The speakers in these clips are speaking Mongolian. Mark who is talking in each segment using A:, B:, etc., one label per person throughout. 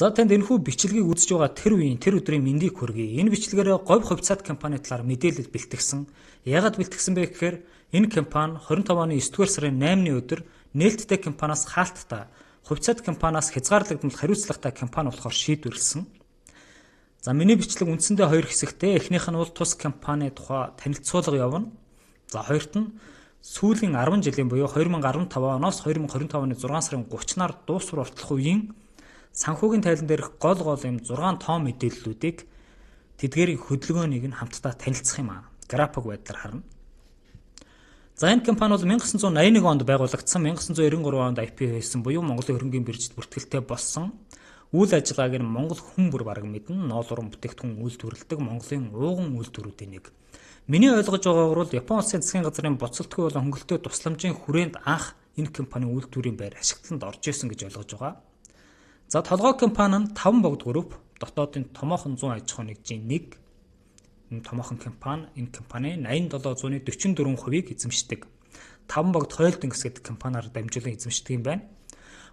A: За танд энэхүү бичлэгийг үзэж байгаа тэр үеийн тэр өдрийн мэндийг хүргэе. Энэ бичлэгээр говь хувьцаат компани талаар мэдээлэл бэлтгэсэн. Яагаад бэлтгэсэн бэ гэхээр энэ компани 25 оны 9-р сарын 8-ны өдөр нээлттэй компаниас хаалттай хувьцаат компаниас хязгаарлагдмал хариуцлагатай компани болохоор шийдвэрлсэн. За миний бичлэг үндсэндээ хоёр хэсэгтэй. Эхнийх нь бол тус компани тухай танилцуулга явна. За хоёрт нь сүүлийн 10 жилийн буюу 2015 оноос 2025 оны 6 сарын 30-наар дуусвар ортлох үеийн санхүүгийн тайлан дээрх гол юм 6 тоон мэдээллүүдийг тэдгээрийн хөдөлгөөнийг нь хамтдаа танилцах юм аа. График байдлаар харна. За энэ компани бол 1981 онд байгуулагдсан, 1993 онд IPO хийсэн буюу Монголын хөрөнгийн биржид бүртгэлтэй болсон. Үйл ажиллагааг нь Монгол хүн бүр бараг мэднэ. Ноолуран бүтээгдэхүүн үйлдвэрлэдэг Монголын ууган үйлдвэрүүдийн нэг. Миний ойлгож байгаагаар бол Япон улсын засгийн газрын боцолтгүй болон хөнгөлөлтөө тусламжийн хүрээнд анх энэ компанийн үйлдвэрийн байр ашиглалтанд орж исэн гэж ойлгож байгаа. За толгой компани нь 5 богд групп дотоодын томоохон 100 аж ахуй нэгжийн нэг. Энэ томоохон компани 87.44%-ийг эзэмшдэг. 5 богд хойлдингс гэдэг компаниар дамжуулан эзэмшдэг юм байна.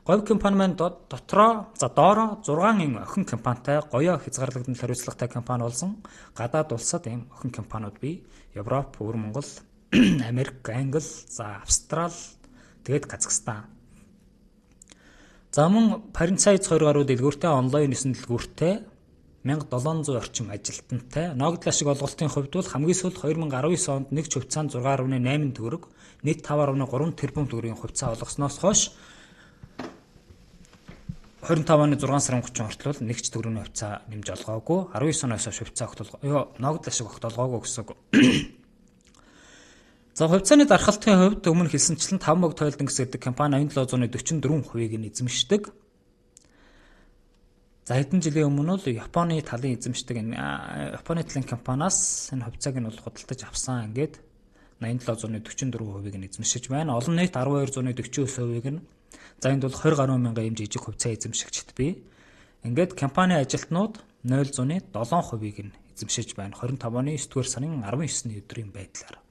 A: Говь компани маань доороо 6 охин компанитай гоёо хязгаарлагдмал хариуцлагатай компани болсон. Гадаад улсад ийм охин компаниуд бий. Европ, Өвөр Монгол, Америк, Англи, за Австрал, тэгээд Казахстан. За мөн Паринцайц 20 гаруй дэлгүүртэй онлайн нэсэн дэлгүүртэй 1700 орчим ажилтнтай. Ногдол ашиг олголтын хувьд бол хамгийн сүүлд 2019 онд нэг хувьцаанд 6.8 төгрөг, нийт 5.3 тэрбум төгрөгийн хувьцаа олгосноос хойш 25 оны 6 сарын 30 хүртэл нэг ч төгрөгийн хувьцаа нэмж олгоогүй. 19 оноос хойш хувьцаа ногдол ашиг огт олгоогүй гэсэн үг. За хувьцааны дархалтын хувьд өмнө хэлсэнчлэн 5 богд хойлдингс гэдэг компани 87.44%-ийг нь эзэмшдэг. За хэдэн жилийн өмнө л Японы талын эзэмшдэг Японы талын компаниас энэ хувьцааг нь бол худалдаж авсан. Ингээд 87.44%-ийг нь эзэмшиж байна. Олон нийт 12.49%-ийг нь за энд бол 20 гаруй мянган юм жижиг хувьцаа эзэмшигчд бий. Ингээд компани ажилтнууд 0.7%-ийг нь эзэмшиж байна. 25 оны 9-р сарын 19-ний өдрийн байдлаар.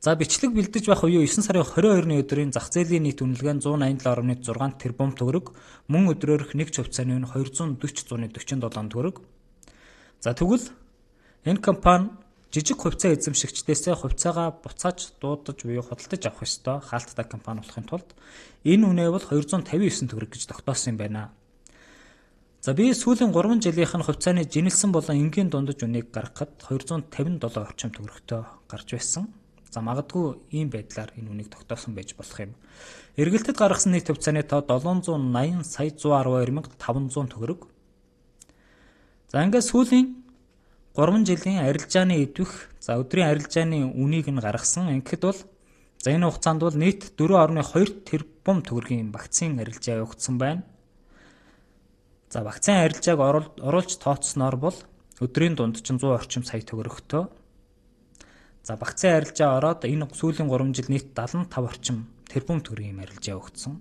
A: За бичлэг бэлдэж байх үеийн 9 сарын 22-ны өдрийн зах зээлийн нийт үнэлгээ нь 187.6 тэрбум төгрөг, мөн өдрөөрх нэг ч хувьцааны нь 240.47 төгрөг. За тэгвэл энэ компани жижиг хувьцаа эзэмшигчдээсээ хувьцаагаа буцааж дуудаж буюу худалдаж авах ёстой хаалттай компани болохын тулд энэ үнэ бол 259 төгрөг гэж тогтоосон юм байна. За би сүүлийн 3 жилийнх нь хувьцааны жинэлсэн болон энгийн дундаж үнийг гаргахад 257 орчим төгрөгтэй гарч байсан. За магадгүй ийм байдлаар энэ үнийг тогтоосон байж болох юм. Эргэлтэд гаргасан нийт хувьцааны тоо 780 сая 112,500 төгрөг. За ингээд сүүлийн 3 жилийн арилжааны идвэх, за өдрийн арилжааны үнийг нь гаргасан. Ингээд бол за энэ хугацаанд бол нийт 4.2 тэрбум төгрөгийн вакцины арилжаа явагдсан байна. За вакцины арилжааг оруулж тооцсноор бол өдрийн дунд 100 орчим сая төгрөгтэй. За вакцины арилжаа ороод энэ сүүлийн 3 жил нийт 75 орчим тэрбум төгрөгийн арилжаа өгсөн.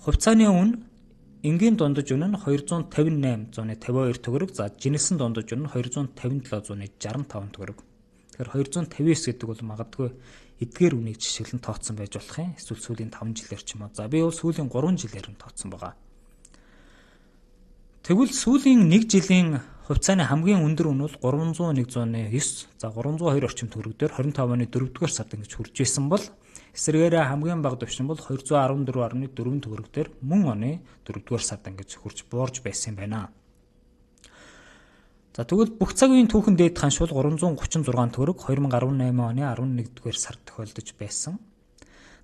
A: Хувьцааны үн энгийн дундаж үн нь 258.52 төгрөг, за жинэлсэн дундаж үн нь 257.65 төгрөг. Тэгэхээр 259 гэдэг бол магадгүй эдгээр үнийг жишээлэн тооцсон байж болох юм. Эсвэл сүүлийн 5 жилээр ч юм уу. За би бол сүүлийн 3 жилээр нь тооцсон байгаа. Тэгвэл сүүлийн 1 жилийн хувьцааны хамгийн өндөр үн бол 301.9, за 302 орчим төгрөгөөр 25 оны 4-р сард ингэж хүрж исэн бол эсвэргээрээ хамгийн бага түвшин бол 214.4 төгрөгөөр мөн оны 4-р сард ингэж хүрч буурж байсан юм байна. За тэгвэл бүх цаг үеийн түүхэн дээд ханш бол 336 төгрөг 2018 оны 11-р сард тохиолдож байсан.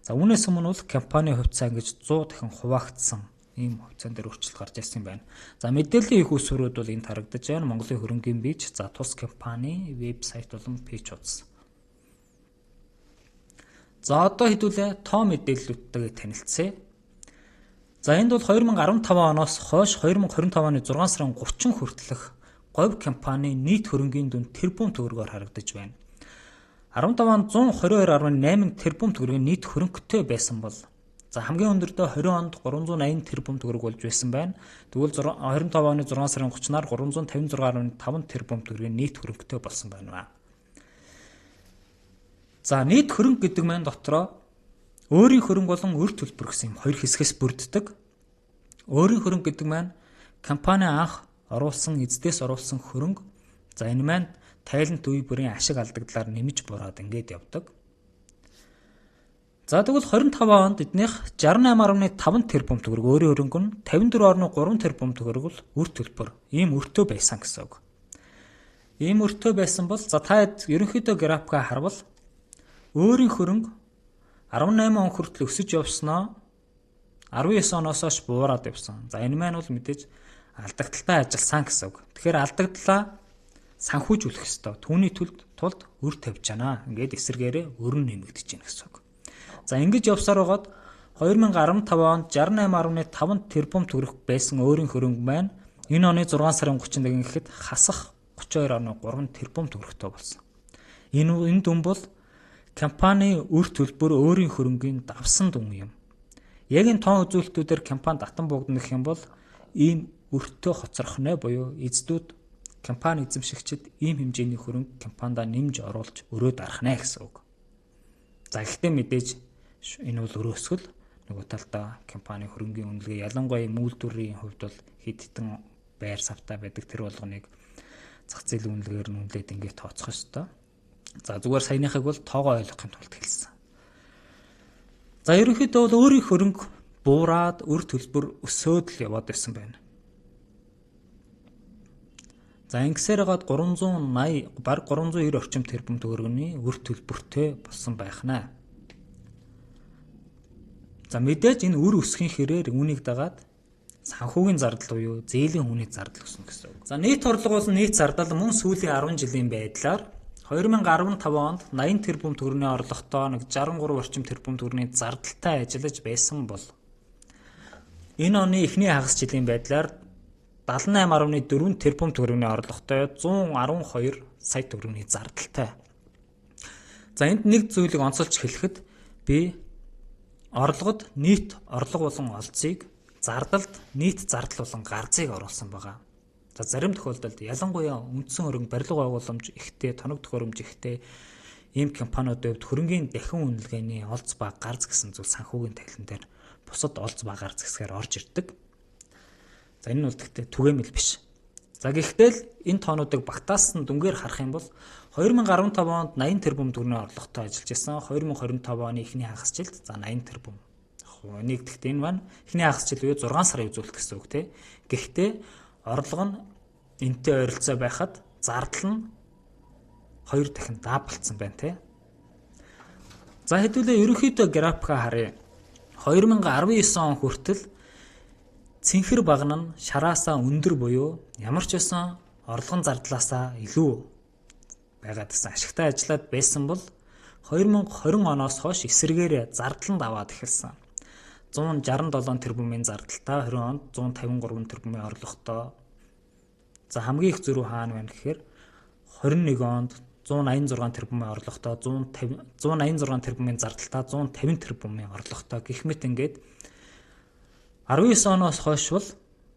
A: За үүнээс өмнө бол компани хувьцаа ингэж 100 дахин хуваагдсан ийм хувьцаан дээр өөрчлөлт гарч ирсэн юм байна. За мэдээллийн их усрууд бол энд харагдаж байна. Монголын хөрөнгийн бирж, за тус компани вебсайт болон пэйж хуудас. За одоо хэдүүлээ тоо мэдээллүүдтэйгээ танилцъя. За энд бол 2015 оноос хойш 2025 оны 6 сарын 30 хүртэлх говь компани нийт хөрөнгийн дүн тэрбум төгрөгөөр харагдаж байна. 15 онд 122.8 тэрбум төгрөгийн нийт хөрөнгөтэй байсан бол за хамгийн өндөртөө 20 онд 380 тэрбум төгрөг болж байсан байна. Тэгвэл 25 оны 6 сарын 30-наар 356.5 тэрбум төгрөгийн нийт хөрөнгөтэй болсон байна. За нийт хөрөнгө гэдэг маань дотроо өөрийн хөрөнгө болон өр төлбөр гэсэн юм хоёр хэсгээс бүрддэг. Өөрийн хөрөнгө гэдэг маань компани анх оруулсан, эздээс оруулсан хөрөнгө. За энэ маань тайлант үе бүрийн ашиг алдагдлаар нэмж бураад ингээд явдаг. За тэгвэл 25 онд эднийх 68.5 тэрбум төгрөг өөрийн хөрөнгө нь 54.3 тэрбум төгрөг л үр төлбөр. Ийм өртөө байсан гэсэн үг. Ийм өртөө байсан бол за та ерөнхийдөө графикаа харвал өөрийн хөрөнгө 18 он хүртэл өсөж явснаа 19 оноос хойш буураад явсан. За энэ маань бол мэдээж алдагдaltaй ажилласан гэсэн үг. Тэгэхээр алдагдлаа санхүүжүүлэх ёстой. Түүний тулд өр тавьж байна. Ингээд эсэргээрээ өр нь нэмэгдэж байна гэсэн үг. За ингэж явсаар байгаад 2015 онд 68.5 тэрбум төгрөг байсан өөрийн хөрөнгө маань энэ оны 6 сарын 31-нд гэхэд хасах 32.3 тэрбум төгрөгтэй болсон. Энэ дүн бол компани өр төлбөр өөрийн хөрөнгийн давсан дүн юм. Яг энэ тоон үзүүлэлтүүдээр компани татан буугдах юм бол ийм өртөө хоцрохнэ буюу эздүүд компани эзэмшигчид ийм хэмжээний хөрөнгө компанидаа нэмж оруулж өрөө дарах нэ гэсэн үг. За гэхдээ мэдээж энэ бол өрөөсгөл нөгөө талдаа компани хөрөнгийн үнэлгээ ялангуяа мүүлдвэрийн хувьд бол хэд хэдэн байр савтай байдаг тэр болгоныг зах зээлийн үнэлгээр нь үнэлээд ингээд тооцох ёстой. За зүгээр саяныхыг бол тоогоо ойлгохын тулд хэлсэн. За ерөнхийдөө бол өөрийн хөрөнгө буураад өр төлбөр өсөөд л яваад байсан байна. За ингэсээр гад 380 баг 390 орчим тэрбум төгрөгийн өр төлбөртэй болсон байх нэ. За мэдээж энэ өр өсөхийн хэрээр үүнийг дагаад санхүүгийн зардал буюу зээлийн хүний зардал өснө гэсэн үг. За нийт орлого бол нийт зардал мөн сүүлийн 10 жилийн байдлаар 2015 онд 80 тэрбум төгрөгийн орлоготой 63 орчим тэрбум төгрөгийн зардалтай ажиллаж байсан бол энэ оны эхний хагас жилийн байдлаар 78.4 тэрбум төгрөгийн орлоготой 112 сая төгрөгийн зардалтай. За энд нэг зүйлийг онцолж хэлэхэд би орлогод нийт орлого болон олзыг, зардалд нийт зардал болон гарцыг оруулсан байгаа. За зарим тохиолдолд ялангуяа үндсэн хөрөнгө барилга байгууламж ихтэй, тоног төхөөрөмж ихтэй ийм компаниудын хувьд хөрөнгийн дахин үнэлгээний олз ба гарц гэсэн зүйл санхүүгийн тайлан дээр бусад олз ба гарц гэсгээр орж ирдэг. За энэ нь бол гэхдээ түгээмэл биш. За гэхдээ л энэ тоонуудыг багтаасан дүнгээр харах юм бол 2015 онд 80 тэрбум төгрөгийн орлоготой ажиллаж байсан. 2025 оны эхний хагас жилд за 80 тэрбум. Нэг гэхдээ энэ маань эхний хагас жил үе 6 сарын үзүүлэлт гэсэн үг тийм. Гэхдээ орлого нь энтэй ойролцоо байхад зардал нь 2 дахин даблцсан байна тийм. За хэдүүлээ ерөнхийдөө графикаа харъя. 2019 он хүртэл цэнхэр багна нь шараасаа өндөр буюу ямар ч байсан орлогын зардлаасаа илүү байгаад байсан ашигтай ажиллаад байсан бол 2020 оноос хойш эсэргээр зардал нь даваад эхэлсэн. 167 тэрбумын зардалтай 20 онд 153 тэрбумын орлоготой. За хамгийн их зөрүү хаана байна гэхээр 21 онд 186 тэрбумын орлоготой, 186 тэрбумын зардалтай, 150 тэрбумын орлоготой гэх мэт ингээд 19 оноос хойш бол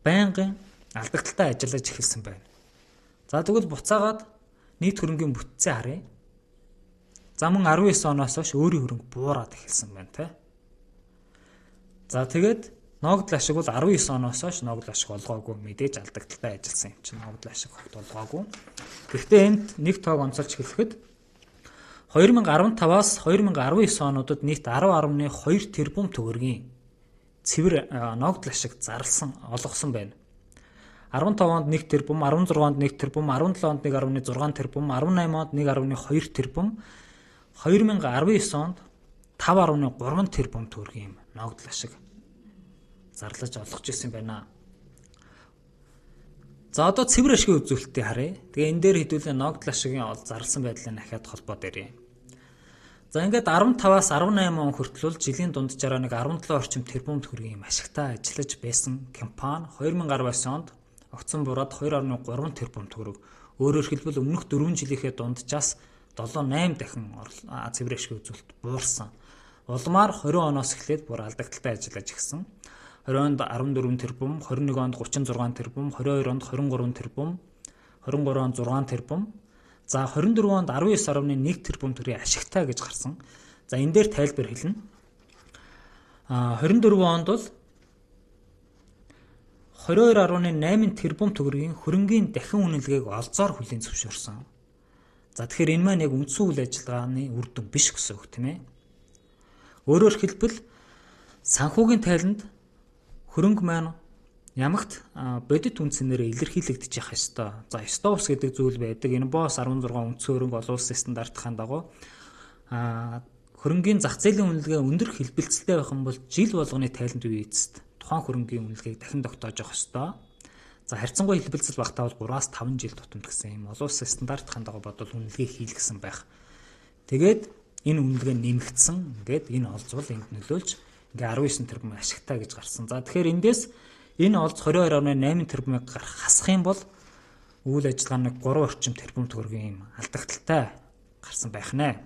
A: байнгын алдагдaltaй ажиллаж эхэлсэн байна. За тэгвэл буцаагаад нийт хөрөнгийн бүтцээ харъя. За мөн 19 оноос хойш өөрийн хөрөнгө буураад эхэлсэн байна те. За тэгээд ногдол ашиг бол 19 оноос хойш ногдол ашиг олгоогүй, мэдээж алдагдaltaй ажилласан юм чинь ногдол ашиг хот олгоогүй. Гэхдээ энд нэг тоог онцолж хэлэхэд 2015-аас 2019 онуудад нийт 10.2 тэрбум төгрөгийн цэвэр ногдол ашиг зарласан олгосон байна. 15 онд 1 тэрбум, 16 онд 1 тэрбум, 17 онд 1.6 тэрбум, 18 онд 1.2 тэрбум, 2019 онд 5.3 тэрбум төгрөгийн ногдол ашиг зарлаж олгож ирсэн байна. За одоо цэвэр ашигын үзүүлэлтийг харъя. Тэгээ энэ дээр хэдүүлээ ногдол ашигын зарласан байдлын ахаад холбоо дээрээ. За ингээд 15-аас 18 он хүртэл жилийн дунджаараа 17 орчим тэрбум төгрөгийн ашигтай ажиллаж байсан компани 2019 онд огцон бураад 2.3 тэрбум төгрөг. Өөрөөр хэлбэл өмнөх 4 жилийнхээ дунджаас 7-8 дахин цэвэр ашигын үзүүлэлт буурсан. Улмаар 20 оноос эхлээд бүр алдагдaltaй ажиллаж гисэн. 20 онд 14 тэрбум, 21 онд 36 тэрбум, 22 онд 23 тэрбум, 23 онд 6 тэрбум. За 24 онд 19.1 тэрбум төгрөгийн ашигтай гэж гарсан. За энэ дээр тайлбар хэлнэ. 24 онд бол 22.8 тэрбум төгрөгийн хөрөнгийн дахин үнэлгээг олзоор хүлээн зөвшөөрсөн. За тэгэхээр энэ маань яг үндсэн үйл ажиллагааны үр дүн биш гэсэн үг тийм ээ. Өөрөөр хэлбэл санхүүгийн тайланд хөрөнгө маань ямагт бодит үндсээр илэрхийлэгдэж явах ёстой. За стопс гэдэг зүйл байдаг. Энэ босс 16 үндсэн хөрөнгө олон улсын стандартын дагуу хөрөнгийн зах зээлийн үнэлгээ өндөр хэлбэлцэлтэй байх юм бол жил болгоны тайланд үе эцэст тухайн хөрөнгийн үнэлгээг дахин тогтоож явах ёстой. За харьцангуй хэлбэлцэл багтаа бол 3-5 жил тутамд гэсэн юм олон улсын стандартын дагуу бодвол үнэлгээ хийлгэсэн байх. Тэгээд энэ үнэлгээ нэмэгдсэн. Ингээд энэ олзвол энд нөлөөлж ингээ 19 тэрбум ашигтай гэж гарсан. За тэгэхээр эндээс энэ олз 22.8 тэрбумыг хасах юм бол үйл ажиллагааны 3 орчим тэрбум төгрөгийн юм алдагдaltaй гарсан байх нэ.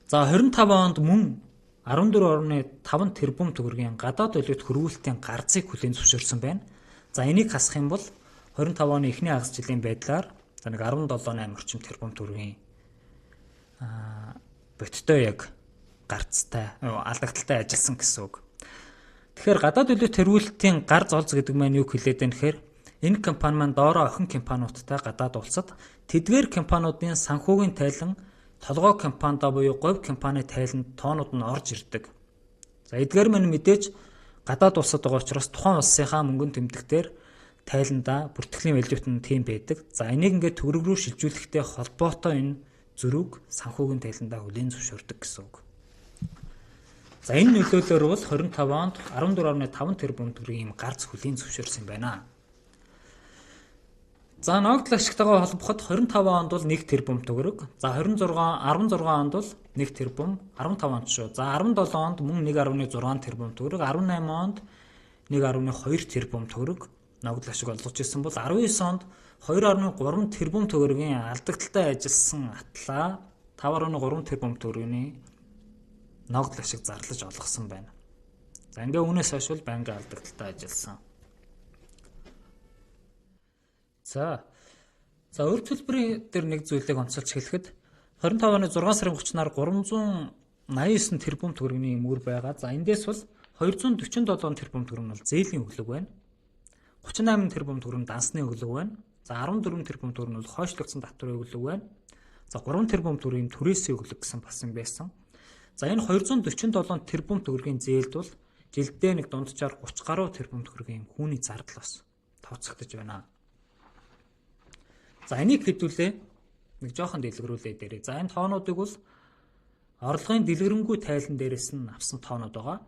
A: За 25 онд мөн 14.5 тэрбум төгрөгийн гадаад валют хөрвүүлэлтийн гарцыг хүлээн зөвшөөрсөн байна. За энийг хасах юм бол 25 оны эхний хагас жилийн байдлаар за нэг 17.8 орчим тэрбум төгрөгийн бодиттой яг гарцтай алдагдaltaй ажилласан гэсэн үг. Тэгэхээр гадаад валют хөрвүүлэлтийн гар золз гэдэг маань юу хэлээд байна гэхээр энэ компани маань доороо охин компаниудтай гадаад улсад тэдгээр компаниудын санхүүгийн тайлан толгой компанидаа буюу говь компани тайланд тоонууд нь орж ирдэг. За эдгээр маань мэдээж гадаад улсад байгаа учраас тухайн улсынхаа мөнгөнд тэмдэгтээр тайландаа бүртгэлийн валют нь тийм байдаг. За энийг ингээд төгрөг рүү шилжүүлэхтэй холбоотой энэ зөрүүг санхүүгийн тайландаа хүлээн зөвшөөрдөг гэсэн үг. За энэ нөлөөлөөр бол 25 онд 14.5 тэрбум төгрөгийн гарц хүлээн зөвшөөрсөн байна. За ногдол ашигтайгаа холбоход 25 онд бол 1 тэрбум төгрөг. За 16 онд бол 1 тэрбум, 15 онд шүү. За 17 онд мөн 1.6 тэрбум төгрөг, 18 онд 1.2 тэрбум төгрөг ногдол ашиг олгож ирсэн бол 19 онд 2.3 тэрбум төгрөгийн алдагдaltaй ажилласан атлаа 5.3 тэрбум төгрөгийн ногдол ашиг зарлаж олгосон байна. За ингээ үүнээс хойш бол байнгын алдагдaltaй ажилласан. За өөр төлбөрийн дээр нэг зүйлийг онцолж хэлэхэд 25 оны 6 сарын 30-наар 389 тэрбум төгрөгийн мөр байгаа. За эндээс бол 247 тэрбум төгрөг нь бол зээлийн өглөг байна. 38 тэрбум төгрөг нь дансны өглөг байна. За 14 тэрбум төгрөг нь бол хойшлогдсон татварын өглөг байна. За 3 тэрбум төгрөгийн түрээсийн өглөг гэсэн болсон байсан. За энэ 247 тэрбум төгрөгийн зээлд бол жилдээ нэг дунджаар 30 гаруй тэрбум төгрөгийн хүүний зардал бас тооцогдож байна. За энийг хэдүүлээ нэг жоохон дэлгэрүүлээ дээрээ. За энэ тоонуудыг бол орлогын дэлгэрэнгүй тайлан дээрээс нь авсан тоонууд байгаа.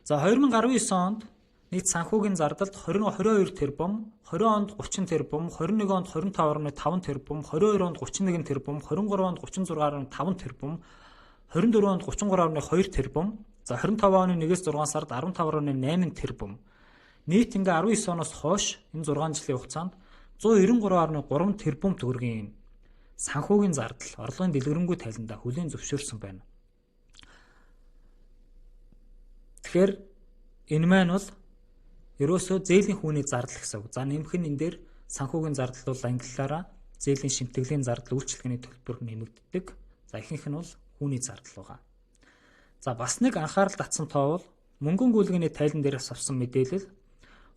A: За 2019 онд нийт санхүүгийн зардалд 22 тэрбум, 20 онд 30 тэрбум, 21 онд 25.5 тэрбум, 22 онд 31 тэрбум, 23 онд 36.5 тэрбум, 24 онд 33.2 тэрбум, за 25 оны 1-6 сард 15.8 тэрбум. Нийт ингээ 19 оноос хойш энэ 6 жилийн хугацаанд 193.3 тэрбум төгрөгийн санхүүгийн зардал орлогын дэлгэрэнгүй тайландаа хүлээн зөвшөөрсөн байна. Тэгэхээр энэ маань бол ерөөсөө зээлийн хүүний зардал гэсэн үг. За нэмэх нь энэ дээр санхүүгийн зардал бол англиараа зээлийн шимтгэлийн зардал үйлчлэгээний төлбөр нэмэгддэг. За ихэнх нь бол хүүний зардал байгаа. За бас нэг анхаарал татсан тоо бол мөнгөн гүйлгээний тайлан дээрээс авсан мэдээлэл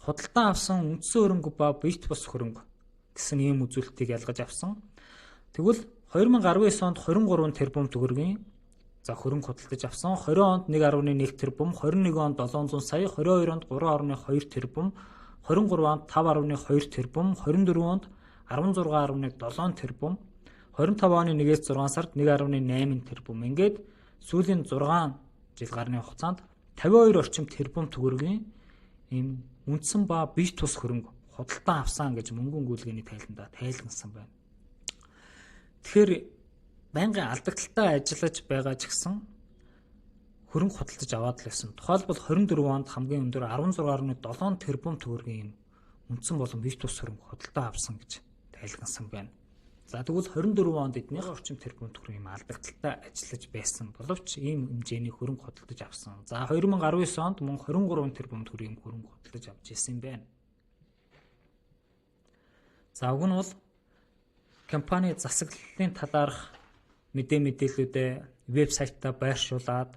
A: худалдан авсан үндсэн хөрөнгө ба бит бус хөрөнгө гэсэн ийм үзүүлэлтийг ялгаж авсан. Тэгвэл 2019 онд 23 тэрбум төгрөгийн за хөрөнгө худалдаж авсан. 20 онд 1.1 тэрбум, 21 онд 700 сая, 22 онд 3.2 тэрбум, 23 онд 5.2 тэрбум, 24 онд 16.7 тэрбум, 25 оны 1-6 сард 1.8 тэрбум. Ингээд сүүлийн 6 жил гарны хугацаанд 52 орчим тэрбум төгрөгийн ийм үндсэн ба бит тус хөрөнгө худалдан авсан гэж мөнгөн гүйлгээний тайландаа тайлгнасан байна. Тэгэхээр байнгын алдагдaltaй ажиллаж байгаа ч гэсэн хөрөнгө худалдаж аваад л байсан. Тухайлбал 24 онд хамгийн өндөр 16.7 тэрбум төгрөгийн үндсэн болон бит тус хөрөнгө худалдан авсан гэж тайлгнасан байна. За тэгвэл 24 онд эднийх орчим тэрбум төгрөгийн алдагдaltaй ажиллаж байсан боловч ийм хэмжээний хөрөнгө худалдаж авсан. За 2019 онд мөн 23 тэрбум төгрөгийн хөрөнгө худалдаж авч ирсэн юм байна. За уг нь бол компани засаглалын талаарх мэдээллүүдээ вебсайтаа байршуулад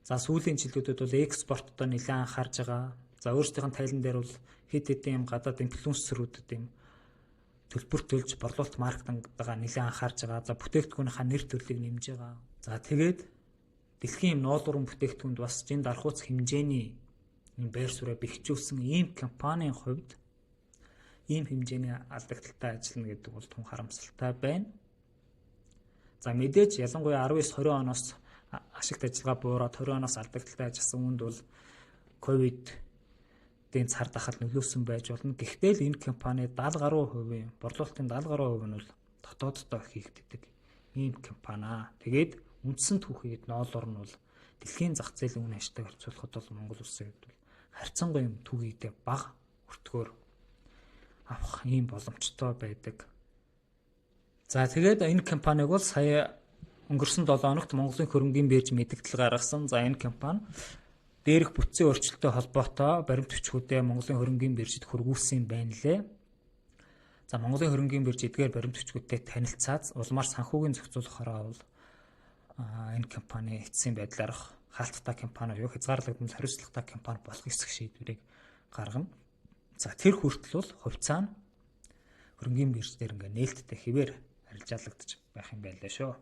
A: за сүүлийн жилүүдэд бол экспорттоо нэлээд анхаарж байгаа. За өөрсдийнх нь тайлан дээр бол хэд хэдэн юм гадаад инфлюенсерүүдэд юм төлбөр төлж борлуулалт маркетингагаа нэлээд анхаарж байгаа. За бүтээгдэхүүнийхаа нэр төрлийг нэмж байгаа. За тэгээд дэлхийн ноолурын бүтээгдэхүүнд бас жин дархууц хэмжээний юм байр суурь бэхжүүлсэн ийм компанийн хувьд ийм хэмжээний алдагдaltaй ажиллана гэдэг бол түн харамсалтай байна. За мэдээж ялангуяа 19-20 оноос ашигт ажиллагаа буураад 20 оноос алдагдaltaй ажилласан үнд бол ковидын цар тахал нөлөөсөн байж болно. Гэхдээ л энэ компани 70 гаруй хувийн борлуулалтын 70 гаруй хувь нь бол дотооддоо хийгддэг ийм компани. Тэгээд үндсэн түүхийд ноолоор нь бол дэлхийн зах зээлийн үн ашигтай харьцуулахад бол Монгол улсын хувьд бол харьцангуй юм түүхийдээ бага өртгөөр авах ийм боломжтой байдаг. За тэгээд энэ компаниг бол сая өнгөрсөн 7 хоногт Монголын хөрөнгийн бирж мэдээлэл гаргасан. За энэ компани дээрх бүтцийн өөрчлөлттэй холбоотой баримт бичгүүдээ Монголын хөрөнгийн биржид хөргүүлсэн байна лээ. За Монголын хөрөнгийн бирж эдгээр баримт бичгүүдтэй танилцаад улмаар санхүүгийн зохицуулахаараа бол энэ компани эцсийн байдлаар хаалттай компани юу хязгаарлагдмал хариуцлагатай компани болох эсэх шийдвэрийг гаргана. За тэр хүртэл бол хувьцаа нь хөрөнгийн бирж дээр ингээ нээлттэй хэвээр арилжаалагдчих байх юм байлаа шүү.